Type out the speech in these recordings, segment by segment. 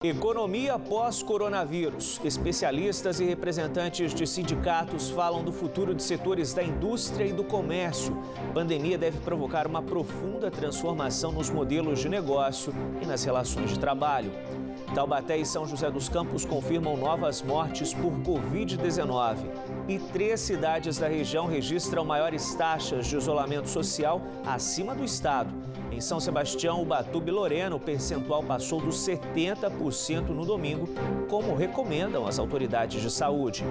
Economia pós-coronavírus. Especialistas e representantes de sindicatos falam do futuro de setores da indústria e do comércio. A pandemia deve provocar uma profunda transformação nos modelos de negócio e nas relações de trabalho. Taubaté e São José dos Campos confirmam novas mortes por Covid-19. E 3 cidades da região registram maiores taxas de isolamento social acima do estado. Em São Sebastião, Ubatuba e Lorena, o percentual passou dos 70% no domingo, como recomendam as autoridades de saúde.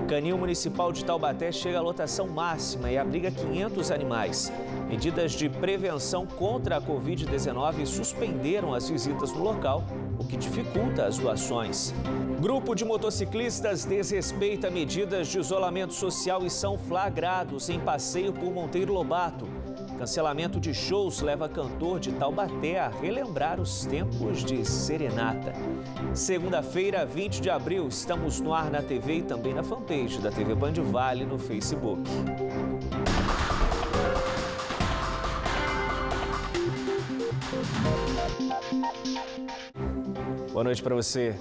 O Canil Municipal de Taubaté chega à lotação máxima e abriga 500 animais. Medidas de prevenção contra a Covid-19 suspenderam as visitas no local, o que dificulta as doações. Grupo de motociclistas desrespeita medidas de isolamento social e são flagrados em passeio por Monteiro Lobato. Cancelamento de shows leva cantor de Taubaté a relembrar os tempos de serenata. Segunda-feira, 20 de abril, estamos no ar na TV e também na fanpage da TV Band Vale no Facebook. Boa noite para você.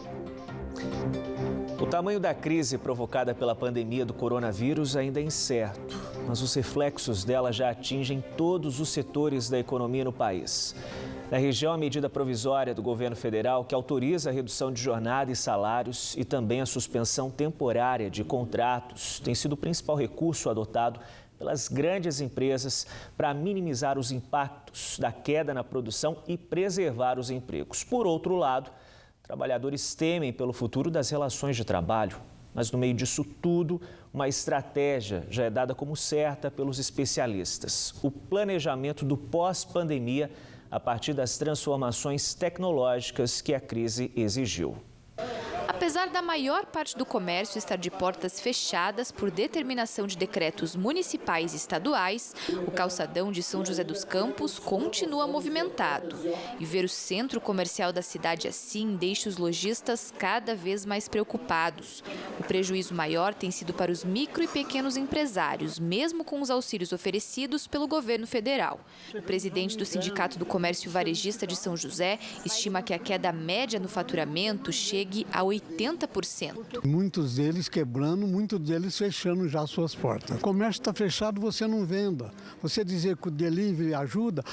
O tamanho da crise provocada pela pandemia do coronavírus ainda é incerto, mas os reflexos dela já atingem todos os setores da economia no país. Na região, a medida provisória do governo federal que autoriza a redução de jornada e salários e também a suspensão temporária de contratos tem sido o principal recurso adotado pelas grandes empresas para minimizar os impactos da queda na produção e preservar os empregos. Por outro lado, trabalhadores temem pelo futuro das relações de trabalho. Mas no meio disso tudo, uma estratégia já é dada como certa pelos especialistas: o planejamento do pós-pandemia a partir das transformações tecnológicas que a crise exigiu. Apesar da maior parte do comércio estar de portas fechadas por determinação de decretos municipais e estaduais, o calçadão de São José dos Campos continua movimentado. E ver o centro comercial da cidade assim deixa os lojistas cada vez mais preocupados. O prejuízo maior tem sido para os micro e pequenos empresários, mesmo com os auxílios oferecidos pelo governo federal. O presidente do Sindicato do Comércio Varejista de São José estima que a queda média no faturamento chegue a 80%. Muitos deles quebrando, muitos deles fechando já suas portas. O comércio está fechado, você não venda. Você dizer que o delivery ajuda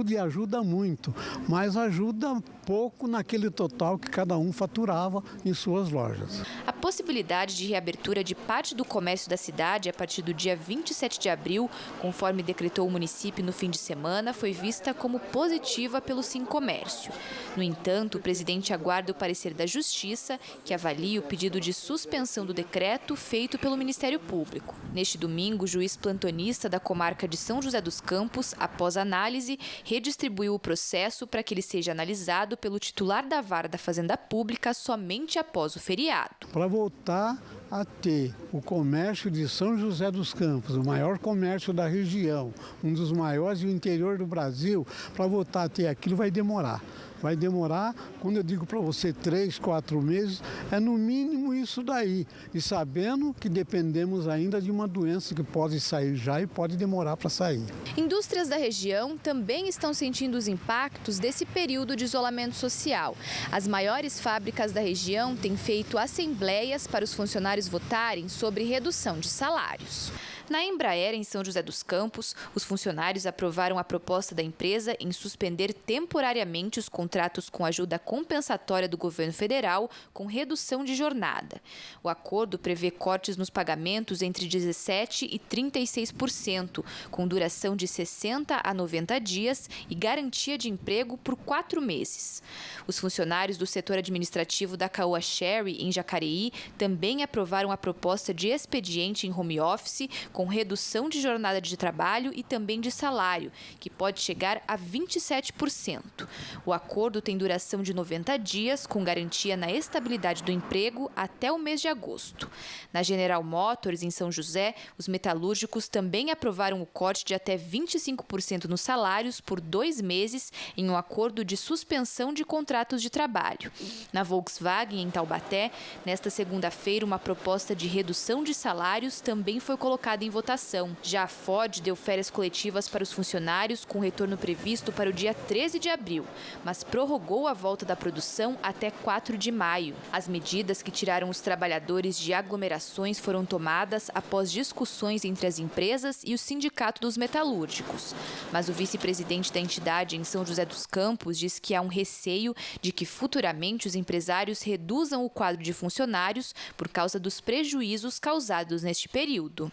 e ajuda muito, mas ajuda pouco naquele total que cada um faturava em suas lojas. A possibilidade de reabertura de parte do comércio da cidade a partir do dia 27 de abril, conforme decretou o município no fim de semana, foi vista como positiva pelo Sincomércio. No entanto, o presidente aguarda o parecer da Justiça, que avalia o pedido de suspensão do decreto feito pelo Ministério Público. Neste domingo, o juiz plantonista da comarca de São José dos Campos, após análise, redistribuiu o processo para que ele seja analisado pelo titular da Vara da Fazenda Pública somente após o feriado. Para voltar a ter o comércio de São José dos Campos, o maior comércio da região, um dos maiores do interior do Brasil, para voltar a ter aquilo vai demorar. Vai demorar, quando eu digo para você 3, 4 meses, é no mínimo isso daí. E sabendo que dependemos ainda de uma doença que pode sair já e pode demorar para sair. Indústrias da região também estão sentindo os impactos desse período de isolamento social. As maiores fábricas da região têm feito assembleias para os funcionários votarem sobre redução de salários. Na Embraer, em São José dos Campos, os funcionários aprovaram a proposta da empresa em suspender temporariamente os contratos com ajuda compensatória do governo federal com redução de jornada. O acordo prevê cortes nos pagamentos entre 17% e 36%, com duração de 60 a 90 dias e garantia de emprego por 4 meses. Os funcionários do setor administrativo da Caoa Sherry, em Jacareí, também aprovaram a proposta de expediente em home office com redução de jornada de trabalho e também de salário, que pode chegar a 27%. O acordo tem duração de 90 dias, com garantia na estabilidade do emprego até o mês de agosto. Na General Motors, em São José, os metalúrgicos também aprovaram o corte de até 25% nos salários por 2 meses em um acordo de suspensão de contratos de trabalho. Na Volkswagen, em Taubaté, nesta segunda-feira, uma proposta de redução de salários também foi colocada em votação. Já a Ford deu férias coletivas para os funcionários, com retorno previsto para o dia 13 de abril, mas prorrogou a volta da produção até 4 de maio. As medidas que tiraram os trabalhadores de aglomerações foram tomadas após discussões entre as empresas e o Sindicato dos Metalúrgicos. Mas o vice-presidente da entidade em São José dos Campos diz que há um receio de que futuramente os empresários reduzam o quadro de funcionários por causa dos prejuízos causados neste período.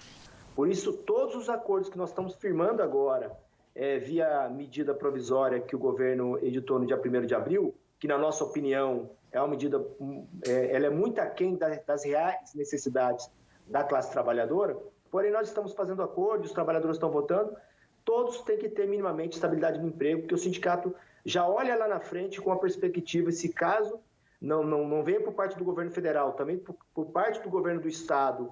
Por isso, todos os acordos que nós estamos firmando agora, via medida provisória que o governo editou no dia 1º de abril, que na nossa opinião é uma medida, ela é muito aquém das reais necessidades da classe trabalhadora, porém nós estamos fazendo acordos, os trabalhadores estão votando, todos têm que ter minimamente estabilidade no emprego, porque o sindicato já olha lá na frente com a perspectiva, se caso não venha por parte do governo federal, também por parte do governo do estado,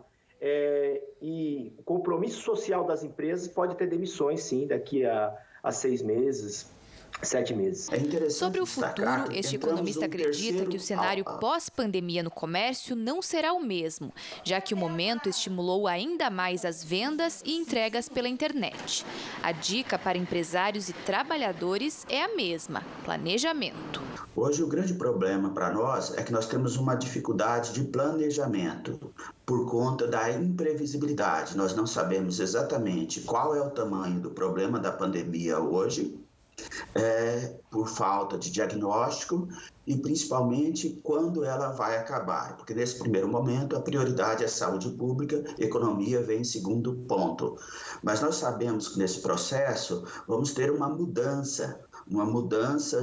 e o compromisso social das empresas pode ter demissões, sim, daqui a 6 meses. 7 meses. Sobre o futuro, este economista acredita que o cenário pós-pandemia no comércio não será o mesmo, já que o momento estimulou ainda mais as vendas e entregas pela internet. A dica para empresários e trabalhadores é a mesma: planejamento. Hoje o grande problema para nós é que nós temos uma dificuldade de planejamento por conta da imprevisibilidade. Nós não sabemos exatamente qual é o tamanho do problema da pandemia hoje, por falta de diagnóstico e principalmente quando ela vai acabar, porque nesse primeiro momento a prioridade é saúde pública, economia vem em segundo ponto. Mas nós sabemos que nesse processo vamos ter uma mudança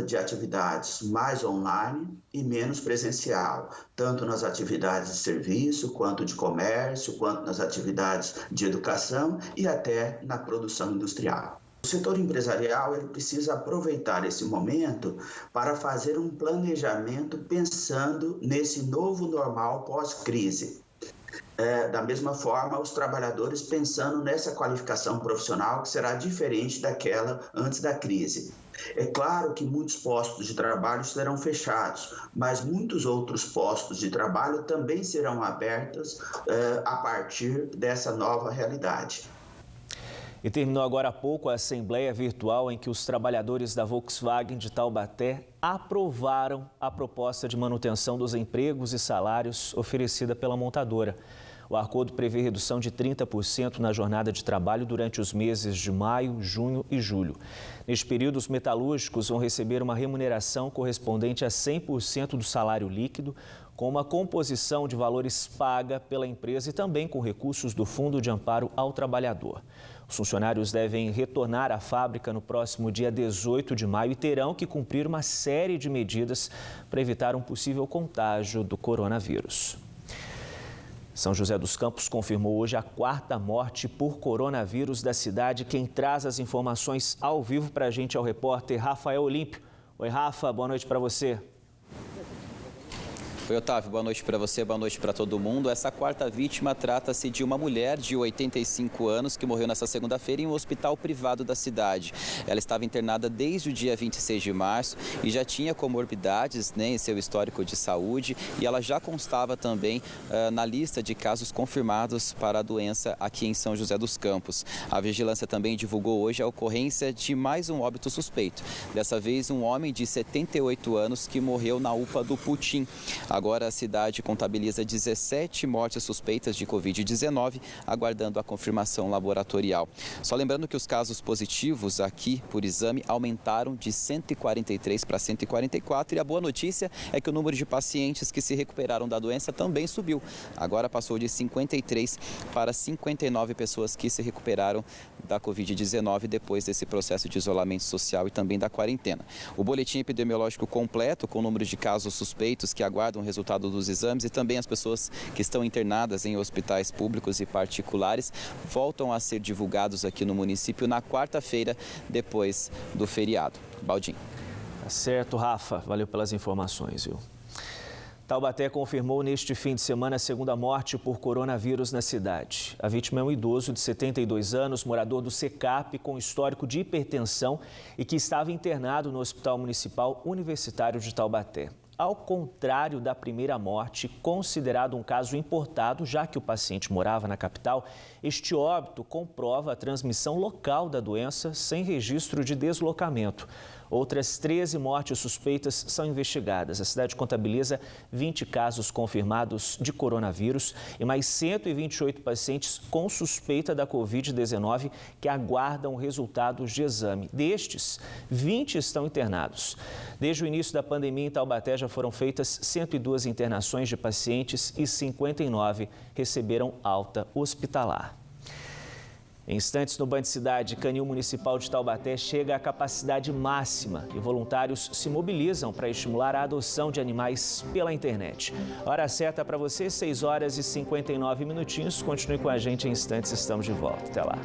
de atividades mais online e menos presencial, tanto nas atividades de serviço, quanto de comércio, quanto nas atividades de educação e até na produção industrial. O setor empresarial ele precisa aproveitar esse momento para fazer um planejamento pensando nesse novo normal pós-crise. Da mesma forma, os trabalhadores pensando nessa qualificação profissional que será diferente daquela antes da crise. É claro que muitos postos de trabalho serão fechados, mas muitos outros postos de trabalho também serão abertos a partir dessa nova realidade. E terminou agora há pouco a assembleia virtual em que os trabalhadores da Volkswagen de Taubaté aprovaram a proposta de manutenção dos empregos e salários oferecida pela montadora. O acordo prevê redução de 30% na jornada de trabalho durante os meses de maio, junho e julho. Neste período, os metalúrgicos vão receber uma remuneração correspondente a 100% do salário líquido, com uma composição de valores paga pela empresa e também com recursos do Fundo de Amparo ao Trabalhador. Os funcionários devem retornar à fábrica no próximo dia 18 de maio e terão que cumprir uma série de medidas para evitar um possível contágio do coronavírus. São José dos Campos confirmou hoje a 4ª morte por coronavírus da cidade. Quem traz as informações ao vivo para a gente é o repórter Rafael Olímpio. Oi, Rafa, boa noite para você. Oi, Otávio, boa noite para você, boa noite para todo mundo. Essa 4ª vítima trata-se de uma mulher de 85 anos que morreu nesta segunda-feira em um hospital privado da cidade. Ela estava internada desde o dia 26 de março e já tinha comorbidades, em seu histórico de saúde, e ela já constava também na lista de casos confirmados para a doença aqui em São José dos Campos. A vigilância também divulgou hoje a ocorrência de mais um óbito suspeito. Dessa vez, um homem de 78 anos que morreu na UPA do Putim. Agora a cidade contabiliza 17 mortes suspeitas de Covid-19, aguardando a confirmação laboratorial. Só lembrando que os casos positivos aqui por exame aumentaram de 143 para 144 e a boa notícia é que o número de pacientes que se recuperaram da doença também subiu. Agora passou de 53 para 59 pessoas que se recuperaram da Covid-19 depois desse processo de isolamento social e também da quarentena. O boletim epidemiológico completo com o número de casos suspeitos que aguardam o resultado dos exames e também as pessoas que estão internadas em hospitais públicos e particulares voltam a ser divulgados aqui no município na 4ª-feira, depois do feriado. Baldinho. Tá certo, Rafa. Valeu pelas informações, viu? Taubaté confirmou neste fim de semana a 2ª morte por coronavírus na cidade. A vítima é um idoso de 72 anos, morador do SECAP, com histórico de hipertensão e que estava internado no Hospital Municipal Universitário de Taubaté. Ao contrário da primeira morte, considerado um caso importado, já que o paciente morava na capital, este óbito comprova a transmissão local da doença sem registro de deslocamento. Outras 13 mortes suspeitas são investigadas. A cidade contabiliza 20 casos confirmados de coronavírus e mais 128 pacientes com suspeita da Covid-19 que aguardam resultados de exame. Destes, 20 estão internados. Desde o início da pandemia em Taubaté já foram feitas 102 internações de pacientes e 59 receberam alta hospitalar. Em instantes, no Band Cidade, Canil Municipal de Taubaté chega à capacidade máxima e voluntários se mobilizam para estimular a adoção de animais pela internet. Hora certa para você, 6 horas e 59 minutinhos. Continue com a gente, em instantes estamos de volta. Até lá.